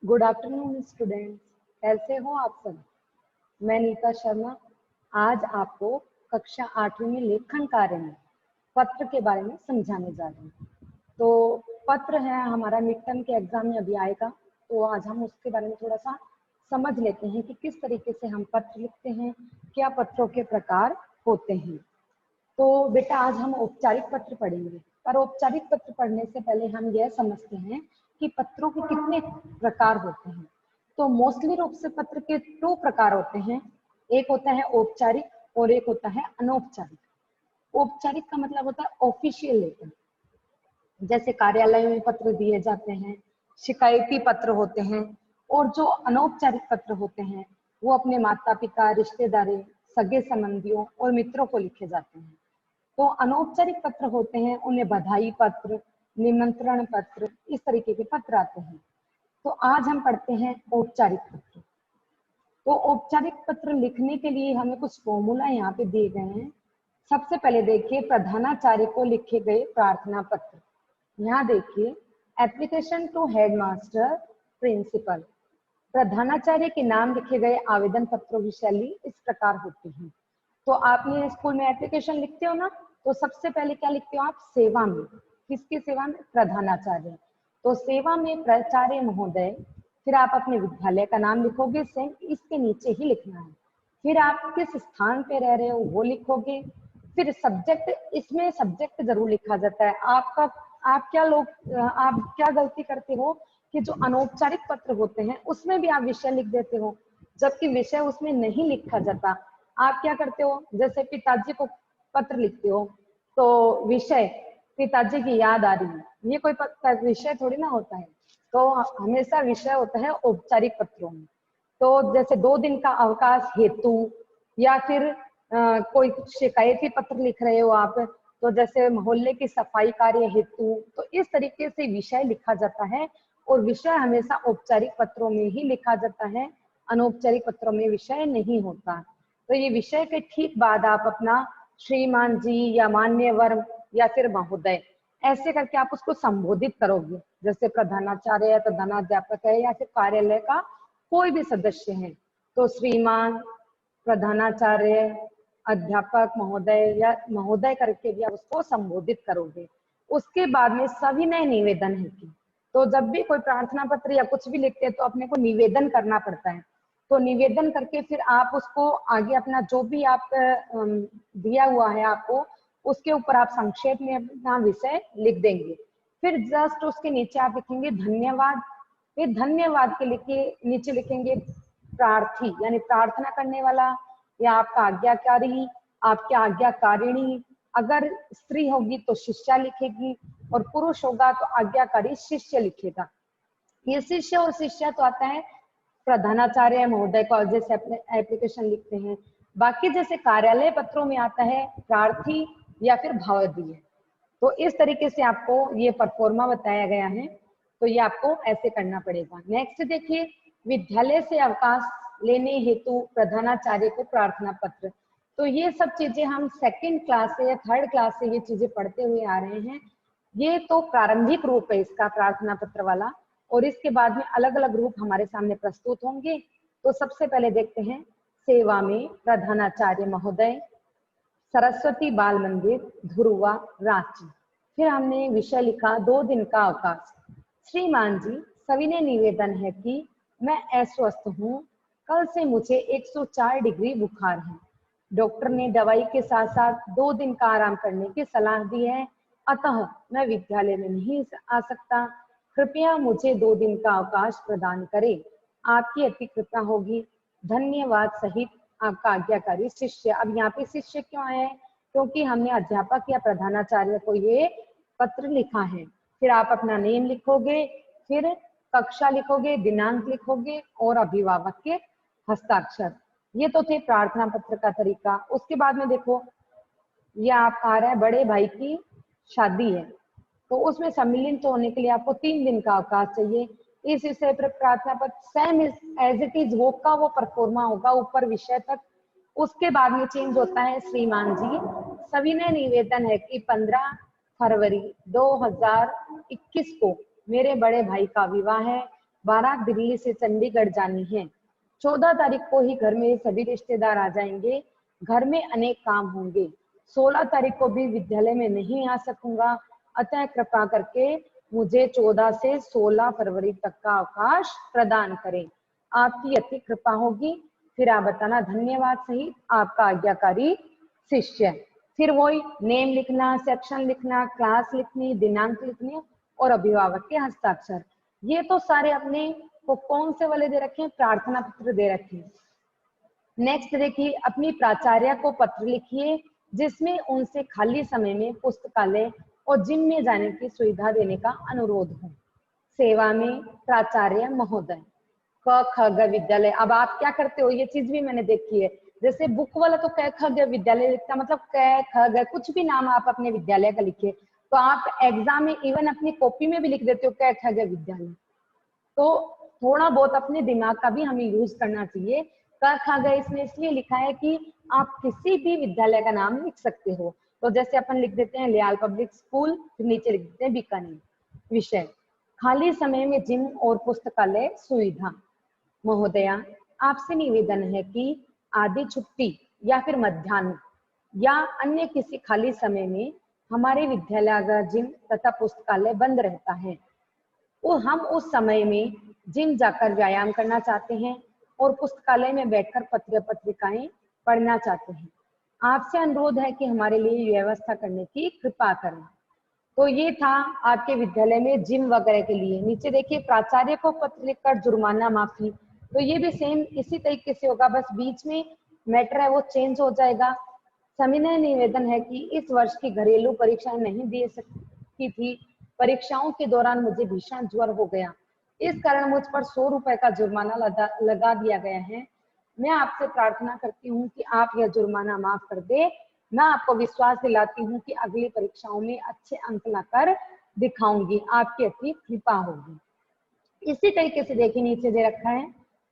Good afternoon students, कैसे हो आप सब। मैं नीता शर्मा आज आपको कक्षा 8वीं में लेखन कार्य में पत्र के बारे में समझाने जा रही हूँ। तो पत्र है हमारा मिड टर्म के एग्जाम में अभी आएगा, तो आज हम उसके बारे में थोड़ा सा समझ लेते हैं कि किस तरीके से हम पत्र लिखते हैं, क्या पत्रों के प्रकार होते हैं। तो बेटा आज हम औपचारिक पत्र पढ़ेंगे, पर औपचारिक पत्र पढ़ने से पहले हम यह समझते हैं कि पत्रों के कितने प्रकार होते हैं। तो मोस्टली रूप से पत्र के 2 प्रकार होते हैं, एक होता है औपचारिक और एक होता है अनौपचारिक। औपचारिक का मतलब होता है ऑफिशियल लेटर, जैसे कार्यालय में पत्र दिए जाते हैं, शिकायती पत्र होते हैं। और जो अनौपचारिक पत्र होते हैं वो अपने माता पिता, रिश्तेदारों, सगे संबंधियों और मित्रों को लिखे जाते हैं। तो अनौपचारिक पत्र होते हैं, उन्हें बधाई पत्र, निमंत्रण पत्र, इस तरीके के पत्र आते हैं। तो आज हम पढ़ते हैं औपचारिक पत्र। तो औपचारिक पत्र लिखने के लिए हमें कुछ फॉर्मूला यहाँ पे दिए गए हैं। सबसे पहले देखिए प्रधानाचार्य को लिखे गए प्रार्थना पत्र। यहाँ देखिए एप्लीकेशन टू हेडमास्टर प्रिंसिपल। प्रधानाचार्य के नाम लिखे गए आवेदन पत्रों की शैली इस प्रकार होती है। तो आपने स्कूल में एप्लीकेशन लिखते हो ना, तो सबसे पहले क्या लिखते हो आप, सेवा में। किसकी सेवा में? प्रधानाचार्य। तो सेवा में प्राचार्य महोदय, फिर आप अपने विद्यालय का नाम लिखोगे, सेम इसके नीचे ही लिखना है। फिर आप किस स्थान पे रह रहे हो वो लिखोगे। फिर सब्जेक्ट, इसमें सब्जेक्ट जरूर लिखा जाता है आपका। आप क्या गलती करते हो कि जो अनौपचारिक पत्र होते हैं उसमें भी आप विषय लिख देते हो, जबकि विषय उसमें नहीं लिखा जाता। आप क्या करते हो, जैसे पिताजी को पत्र लिखते हो तो विषय पिताजी की याद आ रही है, ये कोई विषय थोड़ी ना होता है। तो हमेशा विषय होता है औपचारिक पत्रों में। तो जैसे 2 दिन का अवकाश हेतु, या फिर कोई शिकायती पत्र लिख रहे हो आप, तो जैसे मोहल्ले की सफाई कार्य हेतु, तो इस तरीके से विषय लिखा जाता है। और विषय हमेशा औपचारिक पत्रों में ही लिखा जाता है, अनौपचारिक पत्रों में विषय नहीं होता। तो ये विषय के ठीक बाद आप अपना श्रीमान जी या मान्यवर या फिर महोदय ऐसे करके आप उसको संबोधित करोगे। जैसे प्रधानाचार्य है, प्रधानाध्यापक है, या फिर कार्यालय का कोई भी सदस्य है तो श्रीमान, प्रधानाचार्य, अध्यापक महोदय या महोदय करके भी आप उसको संबोधित करोगे। उसके बाद में सविनय निवेदन है कि, तो जब भी कोई प्रार्थना पत्र या कुछ भी लिखते हैं तो अपने को निवेदन करना पड़ता है। तो निवेदन करके फिर आप उसको आगे अपना जो भी आप दिया हुआ है आपको, उसके ऊपर आप संक्षेप में अपना विषय लिख देंगे। फिर जस्ट उसके नीचे आप लिखेंगे धन्यवाद। फिर धन्यवाद के नीचे लिखेंगे प्रार्थी, यानी प्रार्थना करने वाला, या आपका आज्ञाकारी, आपके आज्ञाकारिणी। अगर स्त्री होगी तो शिष्या लिखेगी, और पुरुष होगा तो आज्ञाकारी शिष्य लिखेगा। ये शिष्य और शिष्या तो आता है प्रधानाचार्य महोदय को, जैसे अपने एप्लीकेशन लिखते हैं। बाकी जैसे कार्यालय पत्रों में आता है प्रार्थी या फिर भावदीय। तो इस तरीके से आपको ये परफॉर्मा बताया गया है, तो ये आपको ऐसे करना पड़ेगा। नेक्स्ट देखिए, विद्यालय से अवकाश लेने हेतु प्रधानाचार्य को प्रार्थना पत्र। तो ये सब चीजें हम 2nd क्लास से या 3rd क्लास से ये चीजें पढ़ते हुए आ रहे हैं। ये तो प्रारंभिक रूप है इसका, प्रार्थना पत्र वाला, और इसके बाद में अलग अलग रूप हमारे सामने प्रस्तुत होंगे। तो सबसे पहले देखते हैं सेवा में प्रधानाचार्य महोदय, सरस्वती बाल मंदिर, धुरुवा, रांची। फिर हमने विषय लिखा 2 दिन का अवकाश। श्रीमान जी, सविनय निवेदन है कि मैं अस्वस्थ हूँ, कल से मुझे 104 डिग्री बुखार है। डॉक्टर ने दवाई के साथ साथ 2 दिन का आराम करने की सलाह दी है, अतः मैं विद्यालय में नहीं आ सकता। कृपया मुझे 2 दिन का अवकाश प्रदान करें, आपकी अति कृपा होगी। धन्यवाद सहित आपका आज्ञाकारी शिष्य। अब यहाँ पे शिष्य क्यों आए हैं? क्योंकि हमने अध्यापक या प्रधानाचार्य को ये पत्र लिखा है। फिर आप अपना नेम लिखोगे, फिर कक्षा लिखोगे, दिनांक लिखोगे और अभिभावक के हस्ताक्षर। ये तो थे प्रार्थना पत्र का तरीका। उसके बाद में देखो, ये आप आ रहा है बड़े भाई की शादी है, तो उसमें सम्मिलित होने के लिए आपको 3 दिन का अवकाश चाहिए। इस विषय पर प्रार्थना पत्र सेम एज इट इज वो का वो परफॉर्मा होगा ऊपर विषय तक। उसके बाद में चेंज होता है, श्रीमान जी, सविनय निवेदन है कि 15 फरवरी 2021 को मेरे बड़े भाई का विवाह है। बारात दिल्ली से चंडीगढ़ जानी है। 14 तारीख को ही घर में सभी रिश्तेदार आ जाएंगे, घर में अनेक काम होंगे। 16 तारीख को भी विद्यालय में नहीं आ सकूंगा, अतः कृपा करके मुझे 14 से 16 फरवरी तक का अवकाश प्रदान करें। आपकी अति कृपा होगी। फिर आप बताना धन्यवाद सहित आपका आज्ञाकारी शिष्य। फिर वही नेम लिखना, सेक्शन लिखना, क्लास लिखनी, दिनांक लिखनी और अभिभावक के हस्ताक्षर। ये तो सारे अपने को कौन से वाले दे रखे हैं, प्रार्थना पत्र दे रखे हैं। नेक्स्ट देखिए, अपनी प्राचार्य को पत्र लिखिए जिसमें उनसे खाली समय में पुस्तकालय और जिम में जाने की सुविधा देने का अनुरोध हो। सेवा में प्राचार्य महोदय। क ख ग विद्यालय। अब आप क्या करते हो, ये चीज भी मैंने देखी है। जैसे बुक वाला तो क ख ग विद्यालय लिखता, मतलब क ख ग कुछ भी नाम आप अपने विद्यालय का लिखिए, तो आप एग्जाम में इवन अपनी कॉपी में भी लिख देते हो क ख ग विद्यालय। तो थोड़ा बहुत अपने दिमाग का भी हमें यूज करना चाहिए। क ख ग इसमें इसलिए लिखा है कि आप किसी भी विद्यालय का नाम लिख सकते हो। तो जैसे अपन लिख देते हैं लियाल पब्लिक स्कूल, फिर नीचे लिख देते हैं बीकानेर। विषय खाली समय में जिम और पुस्तकालय सुविधा। महोदया, आपसे निवेदन है कि आधी छुट्टी या फिर मध्याह्न या अन्य किसी खाली समय में हमारे विद्यालय का जिम तथा पुस्तकालय बंद रहता है। वो हम उस समय में जिम जाकर व्यायाम करना चाहते हैं और पुस्तकालय में बैठकर पत्र पत्रिकाएं पढ़ना चाहते हैं। आपसे अनुरोध है कि हमारे लिए व्यवस्था करने की कृपा करें। तो ये था आपके विद्यालय में जिम वगैरह के लिए। नीचे देखिए, प्राचार्य को पत्र लिखकर जुर्माना माफी। तो ये भी सेम इसी तरीके से होगा, बस बीच में मैटर है वो चेंज हो जाएगा। सविनय निवेदन है कि इस वर्ष की घरेलू परीक्षाएं नहीं दे सकती थी। परीक्षाओं के दौरान मुझे भीषण ज्वर हो गया, इस कारण मुझ पर 100 रुपए का जुर्माना लगा दिया गया है। मैं आपसे प्रार्थना करती हूँ कि आप यह जुर्माना माफ कर दे। मैं आपको विश्वास दिलाती हूँ कि अगली परीक्षाओं में अच्छे अंक लाकर दिखाऊंगी, आपकी अति कृपा होगी। इसी तरीके से देखिए, नीचे दे रखा है,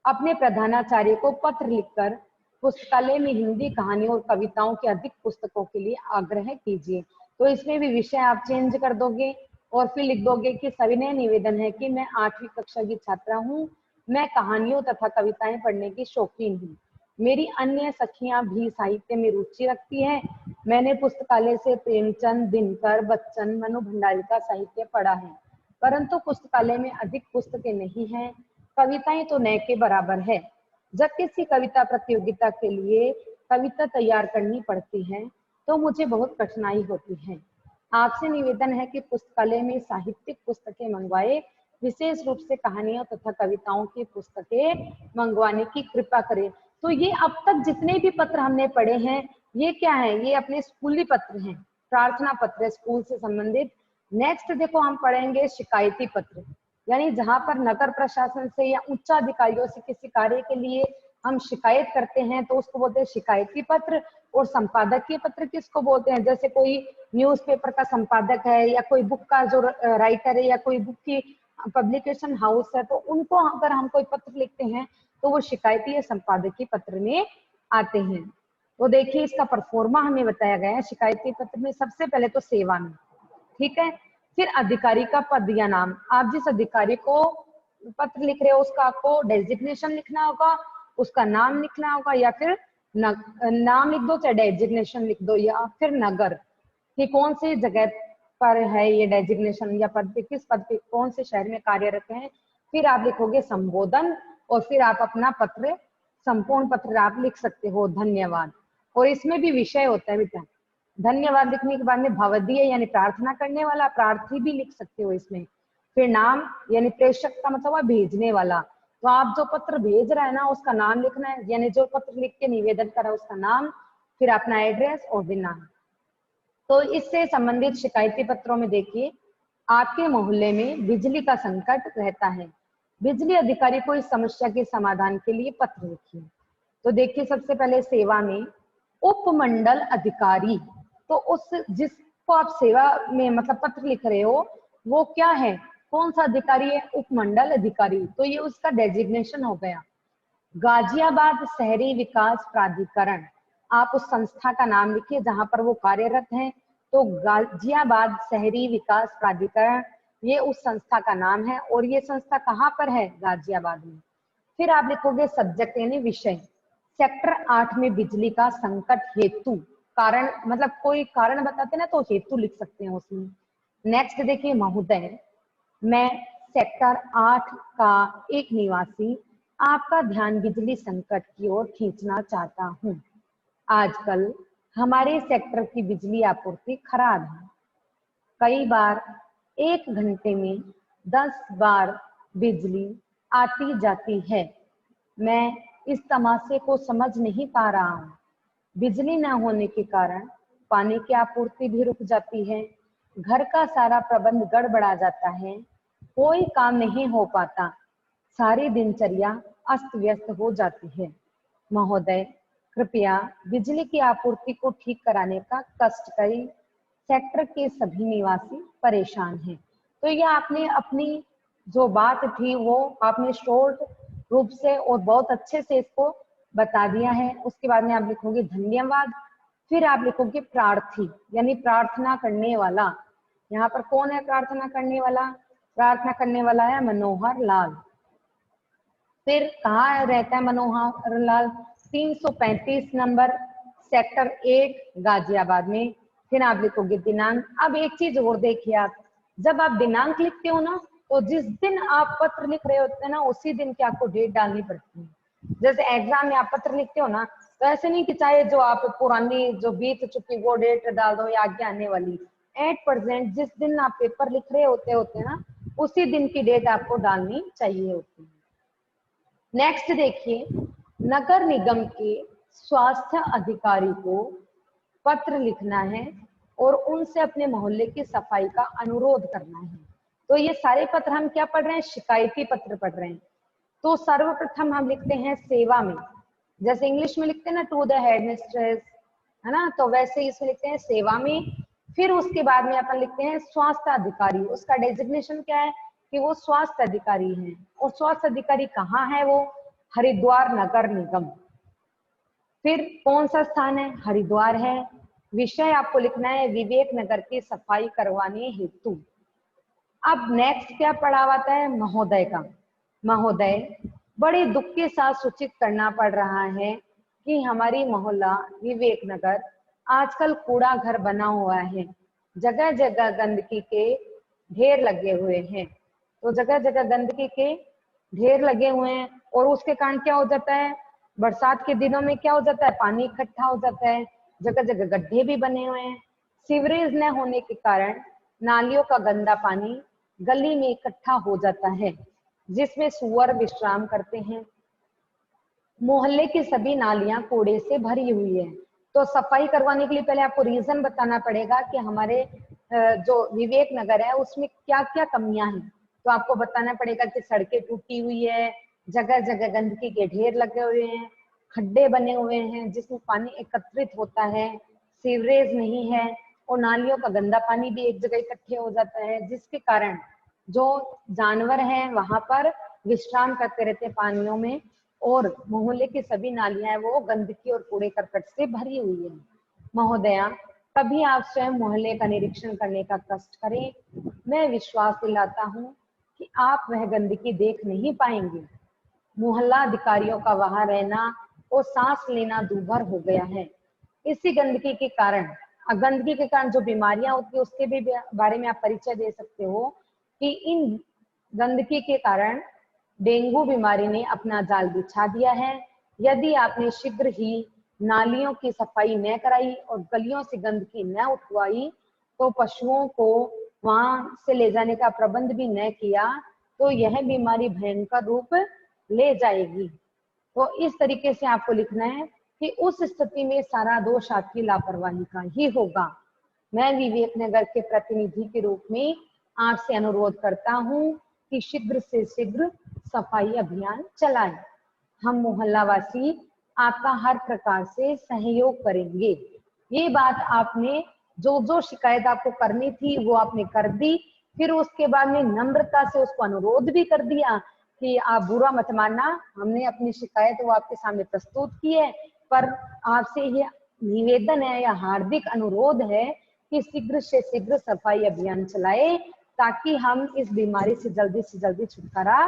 अपने प्रधानाचार्य को पत्र लिखकर पुस्तकालय में हिंदी कहानियों और कविताओं के अधिक पुस्तकों के लिए आग्रह कीजिए। तो इसमें भी विषय आप चेंज कर दोगे और फिर लिख दोगे कि सविनय निवेदन है कि मैं 8वीं कक्षा की छात्रा हूँ, मैं कहानियों तथा कविताएं पढ़ने की शौकीन हूँ। मेरी अन्य सखियां भी साहित्य में रुचि रखती हैं। मैंने पुस्तकालय से प्रेमचंद, दिनकर, बच्चन, मनु भंडारी का साहित्य पढ़ा है, परंतु पुस्तकालय में अधिक पुस्तकें नहीं हैं। कविताएं तो न के बराबर है। जब किसी कविता प्रतियोगिता के लिए कविता तैयार करनी पड़ती है तो मुझे बहुत कठिनाई होती है। आपसे निवेदन है कि पुस्तकालय में साहित्यिक पुस्तकें मंगवाए, विशेष रूप से कहानियों तथा कविताओं की पुस्तकें मंगवाने की कृपा करें। तो ये अब तक जितने भी पत्र हमने पढ़े हैं, ये क्या है, ये अपने स्कूली पत्र हैं, प्रार्थना पत्र स्कूल से संबंधित। नेक्स्ट देखो, हम पढ़ेंगे शिकायती पत्र, यानी जहां पर नगर प्रशासन से या उच्च अधिकारियों से किसी कार्य के लिए हम शिकायत करते हैं तो उसको बोलते हैं शिकायती पत्र। और संपादकीय पत्र किसको बोलते हैं, जैसे कोई न्यूज़पेपर का संपादक है या कोई बुक का जो राइटर है या कोई बुक की पब्लिकेशन हाउस है, तो उनको अगर हम कोई पत्र लिखते हैं तो वो शिकायती या संपादकीय पत्र में आते हैं। तो देखिए, इसका परफॉर्मा हमें बताया गया है। शिकायती पत्र में सबसे पहले तो सेवा में, ठीक है, फिर अधिकारी का पद या नाम। आप जिस अधिकारी को पत्र लिख रहे हो उसका आपको डेजिग्नेशन लिखना होगा, उसका नाम लिखना होगा, या फिर नाम लिख दो चाहे डेजिग्नेशन लिख दो, या फिर नगर कि कौन सी जगह पर है ये डेजिग्नेशन, या पद पे किस पद पे कौन से शहर में कार्यरत है। फिर आप लिखोगे संबोधन और फिर आप अपना पत्र, संपूर्ण पत्र आप लिख सकते हो धन्यवाद। और इसमें भी विषय होता है बेटा, धन्यवाद लिखने के बाद में भवदीय यानी प्रार्थना करने वाला, प्रार्थी भी लिख सकते हो इसमें। फिर नाम यानी प्रेषक का मतलब है भेजने वाला, तो आप जो पत्र भेज रहा है ना उसका नाम लिखना है, यानी जो पत्र लिख के निवेदन करा उसका नाम, फिर अपना एड्रेस और दिनांक। तो इससे संबंधित शिकायती पत्रों में देखिए, आपके मोहल्ले में बिजली का संकट रहता है, बिजली अधिकारी को इस समस्या के समाधान के लिए पत्र लिखिए। तो देखिए, सबसे पहले सेवा में उपमंडल अधिकारी, तो उस जिसको आप सेवा में मतलब पत्र लिख रहे हो वो क्या है, कौन सा अधिकारी है, उपमंडल अधिकारी, तो ये उसका डेजिग्नेशन हो गया। गाजियाबाद शहरी विकास प्राधिकरण, आप उस संस्था का नाम लिखिए जहां पर वो कार्यरत हैं। तो गाजियाबाद शहरी विकास प्राधिकरण ये उस संस्था का नाम है और ये संस्था कहाँ पर है? गाजियाबाद में। फिर आप लिखोगे सब्जेक्ट यानी विषय, सेक्टर 8 में बिजली का संकट हेतु, कारण मतलब कोई कारण बताते ना तो हेतु लिख सकते हैं उसमें। नेक्स्ट देखिए महोदय, मैं सेक्टर 8 का एक निवासी आपका ध्यान बिजली संकट की ओर खींचना चाहता हूँ। आजकल हमारे सेक्टर की बिजली आपूर्ति खराब है। कई बार 1 घंटे में 10 बार बिजली आती जाती है। मैं इस तमाशे को समझ नहीं पा रहा हूँ। बिजली न होने के कारण पानी की आपूर्ति भी रुक जाती है, घर का सारा प्रबंध गड़बड़ा जाता है, कोई काम नहीं हो पाता, सारी दिनचर्या अस्त व्यस्त हो जाती है। महोदय, कृपया बिजली की आपूर्ति को ठीक कराने का कष्ट करें। सेक्टर के सभी निवासी परेशान हैं। तो ये आपने अपनी जो बात थी वो आपने शॉर्ट रूप से और बहुत अच्छे से इसको बता दिया है। उसके बाद में आप लिखोगे धन्यवाद, फिर आप लिखोगे प्रार्थी यानी प्रार्थना करने वाला। यहाँ पर कौन है प्रार्थना करने वाला? प्रार्थना करने वाला है मनोहर लाल। फिर कहाँ रहता है मनोहर लाल? 335 नंबर, सेक्टर 8 गाजियाबाद में। फिर आप लिखोगे दिनांक। अब एक चीज और देखिए, आप जब आप दिनांक लिखते हो ना तो जिस दिन आप पत्र लिख रहे होते हैं ना उसी दिन की आपको डेट डालनी पड़ती है। जैसे एग्जाम में आप पत्र लिखते हो ना तो ऐसे नहीं कि चाहे जो आप पुरानी जो बीत चुकी वो डेट डाल दो या आगे आने वाली। एट प्रेजेंट जिस दिन आप पेपर लिख रहे होते ना उसी दिन की डेट आपको डालनी चाहिए होती है। नेक्स्ट देखिए, नगर निगम के स्वास्थ्य अधिकारी को पत्र लिखना है और उनसे अपने मोहल्ले की सफाई का अनुरोध करना है। तो ये सारे पत्र हम क्या पढ़ रहे हैं? शिकायती पत्र पढ़ रहे हैं। तो सर्वप्रथम हम लिखते हैं सेवा में, जैसे इंग्लिश में लिखते हैं ना टू द हेडमिस्ट्रेस, है ना, तो वैसे इसमें लिखते हैं सेवा में। फिर उसके बाद में अपन लिखते हैं स्वास्थ्य अधिकारी, उसका डेजिग्नेशन क्या है कि वो स्वास्थ्य अधिकारी है। और स्वास्थ्य अधिकारी कहाँ है? वो हरिद्वार नगर निगम। फिर कौन सा स्थान है? हरिद्वार है। विषय आपको लिखना है विवेक नगर की सफाई करवाने हेतु। अब नेक्स्ट क्या पढ़ा हुआ है? महोदय का। महोदय, बड़े दुख के साथ सूचित करना पड़ रहा है कि हमारी मोहल्ला विवेक नगर आजकल कूड़ा घर बना हुआ है। जगह जगह गंदगी के ढेर लगे हुए हैं। तो जगह जगह गंदगी के ढेर लगे हुए हैं और उसके कारण क्या हो जाता है? बरसात के दिनों में क्या हो जाता है? पानी इकट्ठा हो जाता है, जगह जगह गड्ढे भी बने हुए हैं। सीवरेज न होने के कारण नालियों का गंदा पानी गली में इकट्ठा हो जाता है जिसमें सुअर विश्राम करते हैं। मोहल्ले की सभी नालियां कूड़े से भरी हुई है। तो सफाई करवाने के लिए पहले आपको रीजन बताना पड़ेगा कि हमारे जो विवेक नगर है उसमें क्या क्या कमियां हैं। तो आपको बताना पड़ेगा कि सड़कें टूटी हुई है, जगह जगह गंदगी के ढेर लगे हुए हैं, खड्डे बने हुए हैं जिसमें पानी एकत्रित होता है, सीवरेज नहीं है और नालियों का गंदा पानी भी एक जगह इकट्ठे हो जाता है जिसके कारण जो जानवर हैं वहां पर विश्राम करते रहते पानियों में और मोहल्ले की सभी नालियां हैं वो गंदगी और कूड़े करकट से भरी हुई है। महोदया, कभी आप स्वयं मोहल्ले का निरीक्षण करने का कष्ट करें। मैं विश्वास दिलाता हूँ कि आप वह गंदगी देख नहीं पाएंगे। मोहल्ला अधिकारियों का वहां रहना और सांस लेना दूभर हो गया है। इसी गंदगी के कारण जो बीमारियां होती है उसके भी बारे में आप परिचय दे सकते हो कि इन गंदगी के कारण डेंगू बीमारी ने अपना जाल बिछा दिया है। यदि आपने शीघ्र ही नालियों की सफाई न कराई और गलियों से गंदगी न उठवाई तो पशुओं को वहां से ले जाने का प्रबंध भी न किया तो यह बीमारी भयंकर रूप ले जाएगी। तो इस तरीके से आपको लिखना है कि उस स्थिति में सारा दोष आपकी लापरवाही का ही होगा। मैं विवेक नगर के प्रतिनिधि के रूप में आपसे अनुरोध करता हूं कि शीघ्र से शीघ्र सफाई अभियान चलाएं। हम मोहल्ला वासी आपका हर प्रकार से सहयोग करेंगे। ये बात आपने जो जो शिकायत आपको करनी थी वो आपने कर दी। फिर उसके बाद में नम्रता से उसको अनुरोध भी कर दिया कि आप बुरा मत मानना, हमने अपनी शिकायत वो आपके सामने प्रस्तुत की है, पर आपसे ये निवेदन है या हार्दिक अनुरोध है कि शीघ्र से शीघ्र सफाई अभियान चलाए ताकि हम इस बीमारी से जल्दी छुटकारा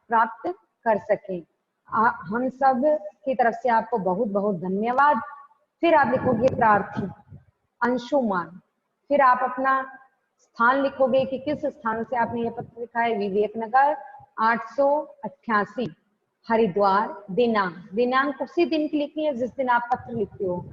प्राप्त कर सकें। हम सब की तरफ से आपको बहुत बहुत धन्यवाद। फिर आप लिखोगे प्रार्थी अंशुमान, फिर आप अपना स्थान लिखोगे कि किस स्थान से आपने यह पत्र लिखा है। विवेक नगर 888 हरिद्वार। दिनांक उसी दिन की लिखनी है जिस दिन आप पत्र लिखते हो।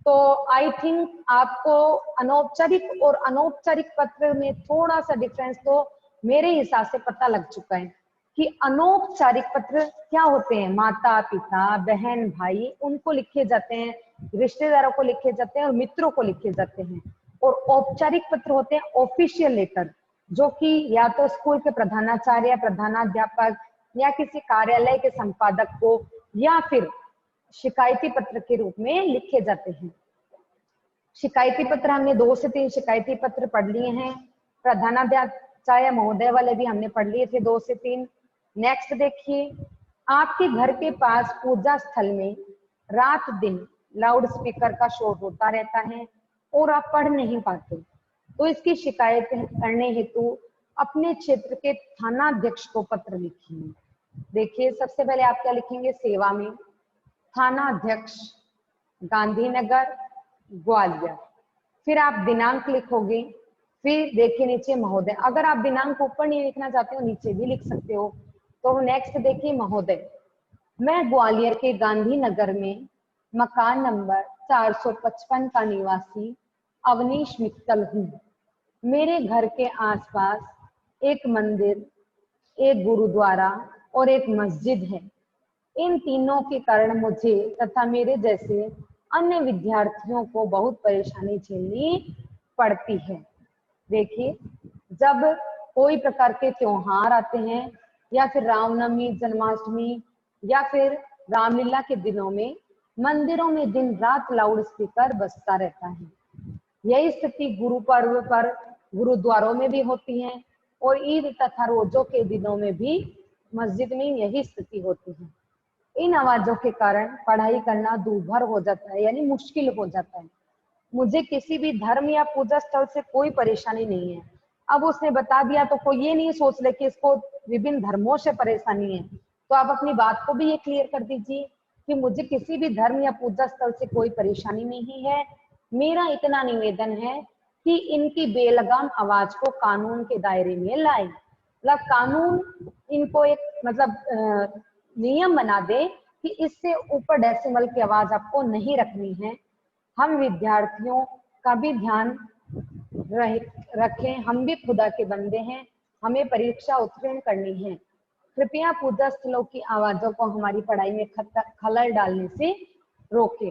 तो आई थिंक आपको अनौपचारिक और अनौपचारिक पत्र में थोड़ा सा डिफरेंस तो मेरे हिसाब से पता लग चुका है कि अनौपचारिक पत्र क्या होते हैं, माता पिता बहन भाई उनको लिखे जाते हैं, रिश्तेदारों को लिखे जाते हैं और मित्रों को लिखे जाते हैं। और औपचारिक पत्र होते हैं ऑफिशियल लेटर, जो कि या तो स्कूल के प्रधानाचार्य, प्रधानाध्यापक या किसी कार्यालय के संपादक को या फिर शिकायती पत्र के रूप में लिखे जाते हैं। शिकायती पत्र हमने 2 से 3 शिकायती पत्र पढ़ लिए हैं। प्रधानाध्यापक महोदय वाले भी हमने पढ़ लिए थे 2 से 3। नेक्स्ट देखिए, आपके घर के पास पूजा स्थल में रात दिन लाउड स्पीकर का शोर होता रहता है और आप पढ़ नहीं पाते, तो इसकी शिकायत करने हेतु अपने क्षेत्र के थानाध्यक्ष को पत्र लिखिए। देखिए सबसे पहले आप क्या लिखेंगे, सेवा में थानाध्यक्ष गांधीनगर ग्वालियर। फिर आप दिनांक लिखोगे, फिर देखिए नीचे महोदय। अगर आप दिनांक ऊपर नहीं लिखना चाहते हो नीचे भी लिख सकते हो। तो नेक्स्ट देखिए महोदय, मैं ग्वालियर के गांधीनगर में मकान नंबर 455 का निवासी अवनीश मित्तल हूँ। मेरे घर के आसपास एक मंदिर, एक गुरुद्वारा और एक मस्जिद है। इन तीनों के कारण मुझे तथा मेरे जैसे अन्य विद्यार्थियों को बहुत परेशानी झेलनी पड़ती है। देखिए जब कोई प्रकार के त्योहार आते हैं या फिर रामनवमी, जन्माष्टमी या फिर रामलीला के दिनों में मंदिरों में दिन रात लाउड स्पीकर बजता रहता है। यही स्थिति गुरु पर्व पर गुरुद्वारों में भी होती है और ईद तथा रोजों के दिनों में भी मस्जिद में यही स्थिति होती है। इन आवाजों के कारण पढ़ाई करना दूभर हो जाता है, यानी मुश्किल हो जाता है। मुझे किसी भी धर्म या पूजा स्थल से कोई परेशानी नहीं है। अब उसने बता दिया तो कोई ये नहीं सोच ले कि इसको विभिन्न धर्मों से परेशानी है, तो आप अपनी बात को भी ये क्लियर कर दीजिए कि मुझे किसी भी धर्म या पूजा स्थल से कोई परेशानी नहीं है। मेरा इतना निवेदन है कि इनकी बेलगाम आवाज को कानून के दायरे में लाए। मतलब कानून इनको एक नियम बना दे कि इससे ऊपर डेसिमल की आवाज आपको नहीं रखनी है। हम विद्यार्थियों का भी ध्यान रखें, हम भी खुदा के बंदे हैं, हमें परीक्षा उत्तीर्ण करनी है। कृपया पूजा स्थलों की आवाजों को हमारी पढ़ाई में खलल डालने से रोके।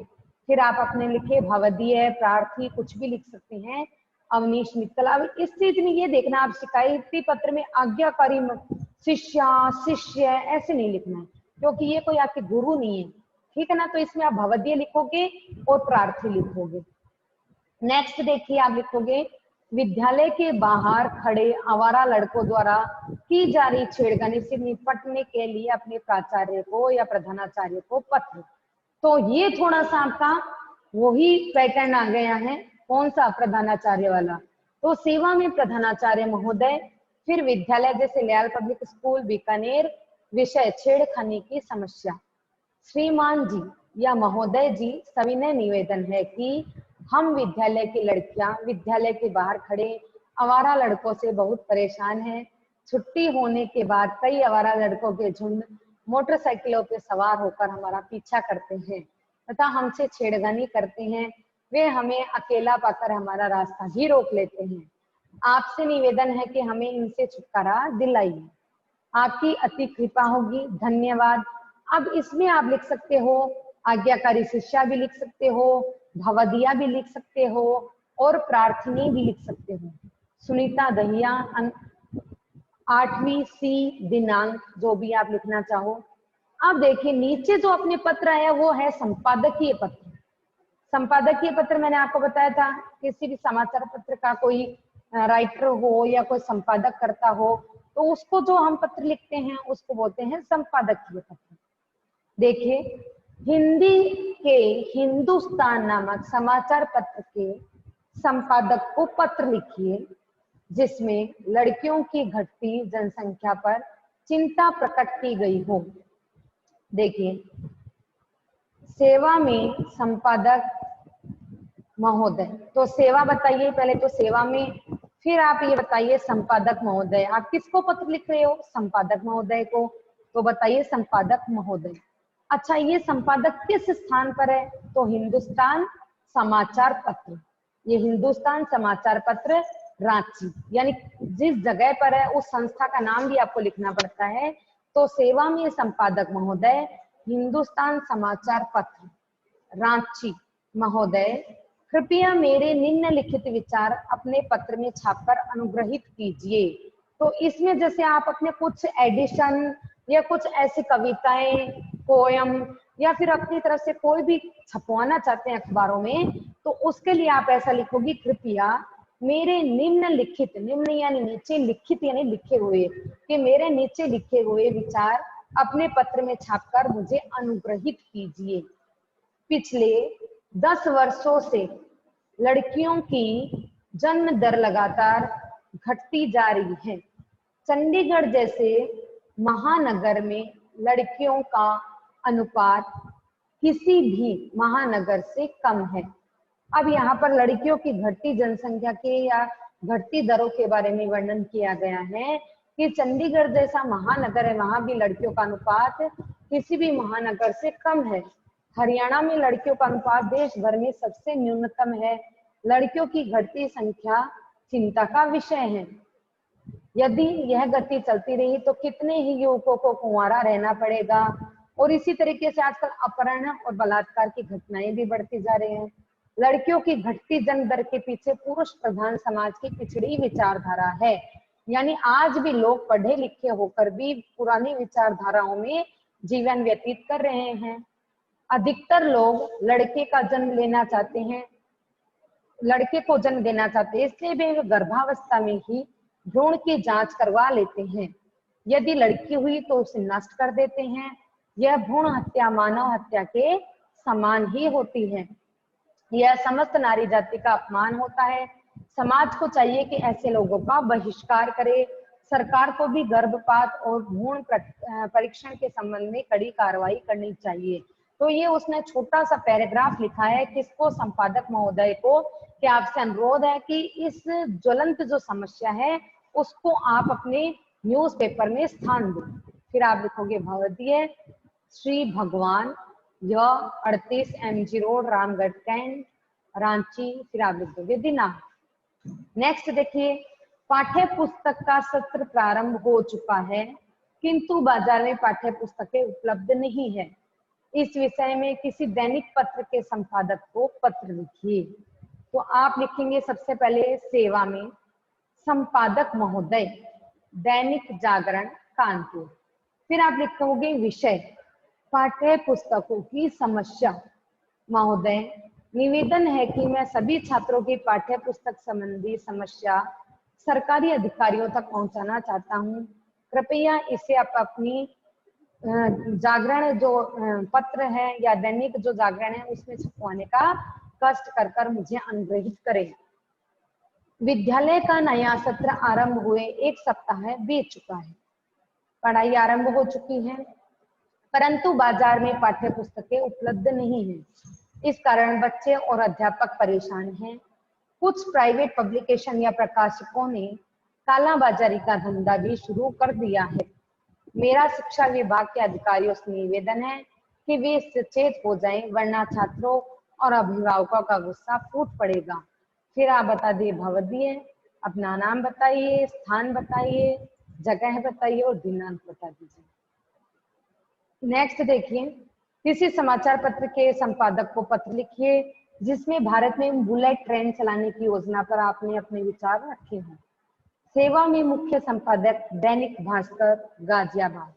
फिर आप अपने लिखे भवदीय, प्रार्थी कुछ भी लिख सकते हैं। अवनीश मित्तल। अब इस चीज में ये देखना, आप शिकायती पत्र में आज्ञाकारी शिष्य ऐसे नहीं लिखना है, क्योंकि ये कोई आपके गुरु नहीं है, ठीक है ना। तो इसमें आप भवदीय लिखोगे और प्रार्थी लिखोगे। नेक्स्ट देखिए, आप लिखोगे विद्यालय के बाहर खड़े आवारा लड़कों द्वारा की जा रही छेड़खानी से निपटने के लिए अपने प्राचार्य को या प्रधानाचार्य को पत्र। तो ये थोड़ा सा आपका वही पैटर्न आ गया है। कौन सा? प्रधानाचार्य वाला। तो सेवा में प्रधानाचार्य महोदय, फिर विद्यालय जैसे लयाल पब्लिक स्कूल बीकानेर, विषय छेड़खानी की समस्या। श्रीमान जी या महोदय जी, सविनय निवेदन है कि हम विद्यालय की लड़कियां विद्यालय के बाहर खड़े आवारा लड़कों से बहुत परेशान हैं। छुट्टी होने के बाद कई आवारा लड़कों के झुंड मोटरसाइकिलों पे सवार होकर हमारा पीछा करते हैं तथा हमसे छेड़खानी करते हैं। वे हमें अकेला पाकर हमारा रास्ता ही रोक लेते हैं। आपसे निवेदन है कि हमें इनसे छुटकारा दिलाइए। आपकी अति कृपा होगी, धन्यवाद। अब इसमें आप लिख सकते हो आज्ञाकारी शिष्या भी लिख सकते हो, भवदिया भी लिख सकते हो और प्रार्थनी भी लिख सकते हो। सुनीता दहिया 8वीं सी दिनांक, जो भी आप लिखना चाहो। अब देखिए नीचे जो अपने पत्र आया वो है संपादकीय पत्र। संपादकीय पत्र मैंने आपको बताया था, किसी भी समाचार पत्र का कोई राइटर हो या कोई संपादक करता हो तो उसको जो हम पत्र लिखते हैं उसको बोलते हैं संपादकीय पत्र। देखिए हिंदी के हिंदुस्तान नामक समाचार पत्र के संपादक को पत्र लिखिए। जिसमें लड़कियों की घटती जनसंख्या पर चिंता प्रकट की गई हो। देखिए, सेवा में संपादक महोदय, तो सेवा बताइए पहले तो सेवा में, फिर आप ये बताइए संपादक महोदय। आप किसको पत्र लिख रहे हो? संपादक महोदय को। तो बताइए संपादक महोदय। अच्छा, ये संपादक किस स्थान पर है? तो हिंदुस्तान समाचार पत्र। ये हिंदुस्तान समाचार पत्र रांची, यानी जिस जगह पर है उस संस्था का नाम भी आपको लिखना पड़ता है। तो सेवा में संपादक महोदय, हिंदुस्तान समाचार पत्र रांची महोदय, कृपया मेरे निम्नलिखित विचार अपने पत्र में छापकर अनुग्रहित कीजिए। तो इसमें जैसे आप अपने कुछ एडिशन या कुछ ऐसी कविताएं, पोयम या फिर अपनी तरफ से कोई भी छपवाना चाहते हैं अखबारों में, तो उसके लिए आप ऐसा लिखोगी, कृपया मेरे निम्नलिखित, निम्न यानी नीचे, लिखित यानी लिखे हुए, कि मेरे नीचे लिखे हुए विचार अपने पत्र में छापकर मुझे अनुग्रहित कीजिए। पिछले 10 वर्षों से लड़कियों की जन्म दर लगातार घटती जा रही है। चंडीगढ़ जैसे महानगर में लड़कियों का अनुपात किसी भी महानगर से कम है। अब यहाँ पर लड़कियों की घटती जनसंख्या के या घटती दरों के बारे में वर्णन किया गया है कि चंडीगढ़ जैसा महानगर है, वहां भी लड़कियों का अनुपात किसी भी महानगर से कम है। हरियाणा में लड़कियों का अनुपात देश भर में सबसे न्यूनतम है। लड़कियों की घटती संख्या चिंता का विषय है। यदि यह गति चलती रही तो कितने ही युवकों को कुंवारा रहना पड़ेगा। और इसी तरीके से आजकल अपहरण और बलात्कार की घटनाएं भी बढ़ती जा रही हैं। लड़कियों की घटती जन्म दर के पीछे पुरुष प्रधान समाज की पिछड़ी विचारधारा है। यानी आज भी लोग पढ़े लिखे होकर भी पुरानी विचारधाराओं में जीवन व्यतीत कर रहे हैं। अधिकतर लोग लड़के का जन्म लेना चाहते हैं, लड़के को जन्म देना चाहते हैं, इसलिए वे गर्भावस्था में ही भ्रूण की जांच करवा लेते हैं। यदि लड़की हुई तो उसे नष्ट कर देते हैं। यह भ्रूण हत्या मानव हत्या के समान ही होती है। यह समस्त नारी जाति का अपमान होता है। समाज को चाहिए कि ऐसे लोगों का बहिष्कार करे। सरकार को भी गर्भपात और भ्रूण परीक्षण के संबंध में कड़ी कार्रवाई करनी चाहिए। तो ये उसने छोटा सा पैराग्राफ लिखा है, किसको? संपादक महोदय को, कि आपसे अनुरोध है कि इस ज्वलंत जो समस्या है उसको आप अपने न्यूज़पेपर में स्थान दो। फिर आप लिखोगे भवदीय श्री भगवान, यह 38 MG road, Ramgarh cantt, Ranchi. फिर आप लिख दोगे दिनांक। नेक्स्ट देखिए, पाठ्य पुस्तक का सत्र प्रारंभ हो चुका है किंतु बाजार में पाठ्य पुस्तकें उपलब्ध नहीं है। इस विषय में किसी दैनिक पत्र के संपादक को पत्र लिखिए। तो आप लिखेंगे सबसे पहले सेवा में संपादक महोदय, दैनिक जागरण कानपुर। फिर आप लिखोगे विषय पाठ्य पुस्तकों की समस्या। महोदय, निवेदन है कि मैं सभी छात्रों की पाठ्य पुस्तक संबंधी समस्या सरकारी अधिकारियों तक पहुंचाना चाहता हूं। कृपया इसे आप अपनी जागरण जो पत्र है या दैनिक जो जागरण है उसमें छपवाने का कष्ट कर कर मुझे अनुग्रहित करें। विद्यालय का नया सत्र आरंभ हुए 1 सप्ताह बीत चुका है। पढ़ाई आरंभ हो चुकी है परंतु बाजार में पाठ्य पुस्तकें उपलब्ध नहीं है। इस कारण बच्चे और अध्यापक परेशान हैं। कुछ प्राइवेट पब्लिकेशन या प्रकाशकों ने कालाबाजारी का धंधा भी शुरू कर दिया है। मेरा शिक्षा विभाग के अधिकारियों से निवेदन है कि वे सचेत हो जाएं, वरना छात्रों और अभिभावकों का गुस्सा फूट पड़ेगा। फिर आप बता दिए भवदीय, अपना नाम बताइए, स्थान बताइए, जगह बताइए और दिनांक बता दीजिए। नेक्स्ट देखिए, किसी समाचार पत्र के संपादक को पत्र लिखिए जिसमें भारत में बुलेट ट्रेन चलाने की योजना पर आपने अपने विचार रखे हों। सेवा में मुख्य संपादक दैनिक भास्कर गाजियाबाद।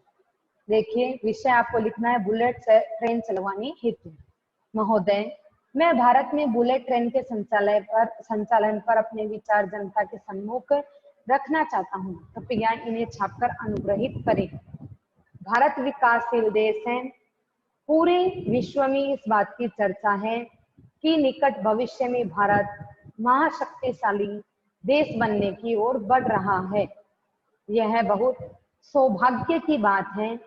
देखिए, विषय आपको लिखना है बुलेट ट्रेन चलवाने हेतु। महोदय, मैं भारत में बुलेट ट्रेन के संचालन पर अपने विचार जनता के सम्मुख रखना चाहता हूँ। कृपया इन्हें छापकर अनुग्रहित करें। भारत विकासशील देश है। पूरे विश्व में इस बात की चर्चा है कि निकट भविष्य में भारत महाशक्तिशाली देश बनने की ओर बढ़ रहा है। यह बहुत सौभाग्य की बात है।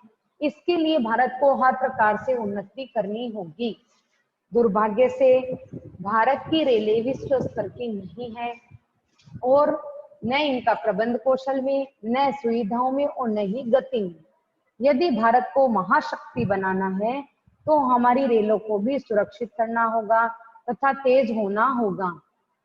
इसके लिए भारत को हर प्रकार से उन्नति करनी होगी। दुर्भाग्य से भारत की रेलें विश्व स्तर की नहीं है और न इनका प्रबंध कौशल में, न सुविधाओं में और न ही गति में। यदि भारत को महाशक्ति बनाना है तो हमारी रेलों को भी सुरक्षित करना होगा तथा तेज होना होगा।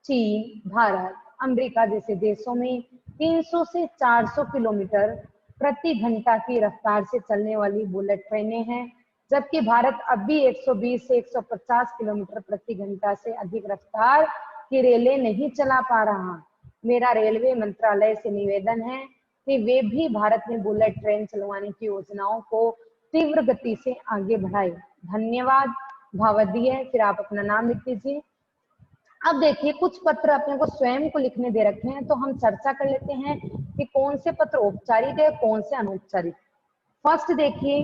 चीन, भारत, अमेरिका जैसे देशों में 300 से 400 किलोमीटर प्रति घंटा की रफ्तार से चलने वाली बुलेट ट्रेनें हैं, जबकि भारत अब भी 120 से 150 किलोमीटर प्रति घंटा से अधिक रफ्तार की रेलें नहीं चला पा रहा। मेरा रेलवे मंत्रालय से निवेदन है कि वे भी भारत में बुलेट ट्रेन चलवाने की योजनाओं को तीव्र गति से आगे बढ़ाए। धन्यवाद। भावदीय, फिर आप अपना नाम लिख दीजिए। अब देखिए, कुछ पत्र अपने को स्वयं को लिखने दे रखे हैं, तो हम चर्चा कर लेते हैं कि कौन से पत्र औपचारिक है, कौन से अनौपचारिक। फर्स्ट देखिए,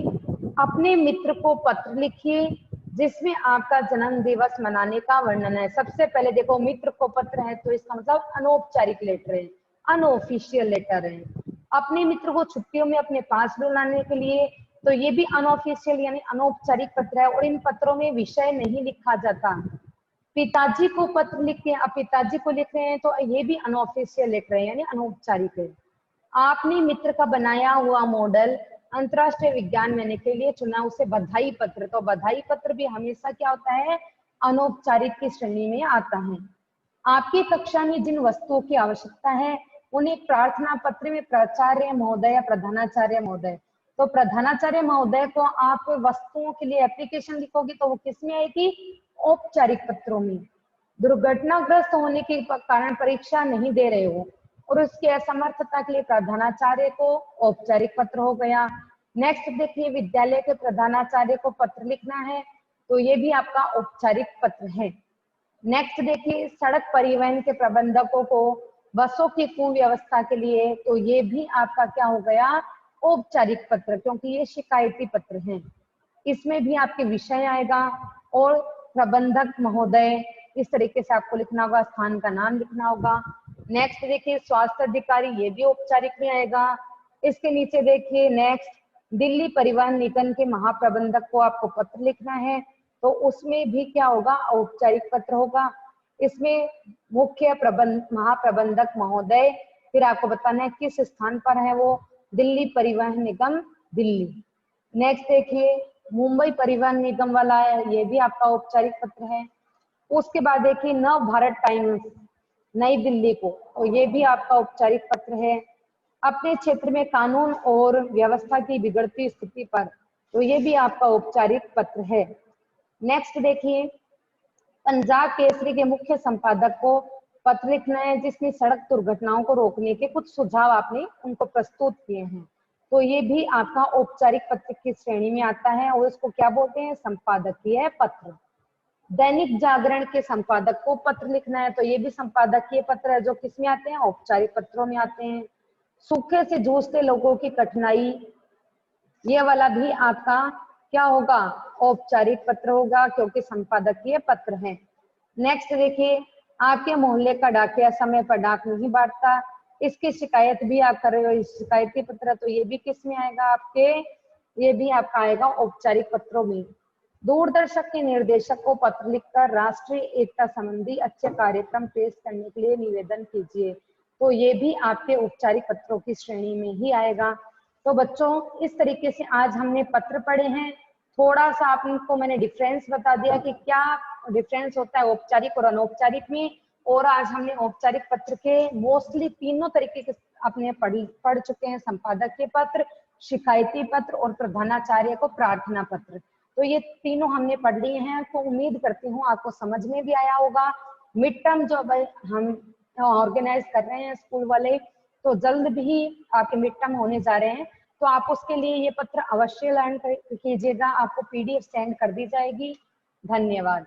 अपने मित्र को पत्र लिखिए जिसमें आपका जन्म दिवस मनाने का वर्णन है। सबसे पहले देखो, मित्र को पत्र है तो इसका मतलब अनौपचारिक लेटर है, अनऑफिशियल लेटर है। अपने मित्र को छुट्टियों में अपने पास बुलाने के लिए, तो ये भी अनऑफिशियल यानी अनौपचारिक पत्र है और इन पत्रों में विषय नहीं लिखा जाता। पिताजी को पत्र लिखते हैं, अब पिताजी को लिख रहे हैं तो ये भी अनऑफिशियल लेटर है यानी अनौपचारिक है। आपने मित्र का बनाया हुआ मॉडल अंतरराष्ट्रीय विज्ञान मेले के लिए चुना, उसे बधाई पत्र, तो बधाई पत्र भी हमेशा क्या होता है, अनौपचारिक की श्रेणी में आता है। आपकी कक्षा में जिन वस्तुओं की आवश्यकता है उन्हें प्रार्थना पत्र में प्राचार्य महोदय या प्रधानाचार्य महोदय, तो प्रधानाचार्य महोदय को आप वस्तुओं के लिए एप्लीकेशन लिखोगे तो वो किसमें आएगी, औपचारिक पत्रों में। दुर्घटनाग्रस्त होने के कारण परीक्षा नहीं दे रहे हो और उसकी असमर्थता के लिए प्रधानाचार्य को औपचारिक पत्र हो गया। नेक्स्ट देखिए, विद्यालय के प्रधानाचार्य को पत्र लिखना है तो ये भी आपका औपचारिक पत्र है। नेक्स्ट देखिए, सड़क परिवहन के प्रबंधकों को बसों की कुव्यवस्था के लिए, तो ये भी आपका क्या हो गया, औपचारिक पत्र, क्योंकि ये शिकायती पत्र है। इसमें भी आपके विषय आएगा और प्रबंधक महोदय, इस तरीके से आपको लिखना होगा, स्थान का नाम लिखना होगा। नेक्स्ट देखिए, स्वास्थ्य अधिकारी, ये भी औपचारिक में आएगा। इसके नीचे देखिए नेक्स्ट, दिल्ली परिवहन निगम के महाप्रबंधक को आपको पत्र लिखना है तो उसमें भी क्या होगा, औपचारिक पत्र होगा। इसमें मुख्य महाप्रबंधक महोदय, फिर आपको बताना है किस स्थान पर है वो, दिल्ली परिवहन निगम दिल्ली। नेक्स्ट देखिए, मुंबई परिवहन निगम वाला है, ये भी आपका औपचारिक पत्र है। उसके बाद देखिए, नव भारत टाइम्स नई दिल्ली को, तो ये भी आपका औपचारिक पत्र है। अपने क्षेत्र में कानून और व्यवस्था की बिगड़ती स्थिति पर, तो ये भी आपका औपचारिक पत्र है। नेक्स्ट देखिए, पंजाब केसरी के मुख्य संपादक को पत्र लिखना है जिसमें सड़क दुर्घटनाओं को रोकने के कुछ सुझाव आपने उनको प्रस्तुत किए हैं, तो ये भी आपका औपचारिक पत्र की श्रेणी में आता है और इसको क्या बोलते हैं, संपादकीय पत्र। दैनिक जागरण के संपादक को पत्र लिखना है तो ये भी संपादकीय पत्र है, जो किसमें आते हैं, औपचारिक पत्रों में आते हैं। सूखे से जूझते लोगों की कठिनाई, ये वाला भी आपका क्या होगा, औपचारिक पत्र होगा, क्योंकि संपादकीय पत्र है। नेक्स्ट देखिए, आपके मोहल्ले का डाकिया समय पर डाक नहीं बांटता, इसकी शिकायत भी आप कर रहे हो, इस शिकायती पत्र, तो ये भी किस में आएगा आपके, ये भी आपका आएगा औपचारिक पत्रों में। दूरदर्शक के निर्देशक को पत्र लिखकर राष्ट्रीय एकता संबंधी अच्छे कार्यक्रम पेश करने के लिए निवेदन कीजिए, तो ये भी आपके औपचारिक पत्रों की श्रेणी में ही आएगा। तो बच्चों, इस तरीके से आज हमने पत्र पढ़े हैं। थोड़ा सा आपको मैंने डिफरेंस बता दिया कि क्या डिफरेंस होता है औपचारिक और अनौपचारिक में, और आज हमने औपचारिक पत्र के मोस्टली तीनों तरीके के अपने पढ़ चुके हैं, संपादकीय पत्र, शिकायती पत्र और प्रधानाचार्य को प्रार्थना पत्र। तो ये तीनों हमने पढ़ लिए हैं, तो उम्मीद करती हूँ आपको समझ में भी आया होगा। मिड टर्म जो हम ऑर्गेनाइज कर रहे हैं स्कूल वाले, तो जल्द भी आपके मिड टर्म होने जा रहे हैं, तो आप उसके लिए ये पत्र अवश्य लर्न कीजिएगा, आपको PDF सेंड कर दी जाएगी। धन्यवाद।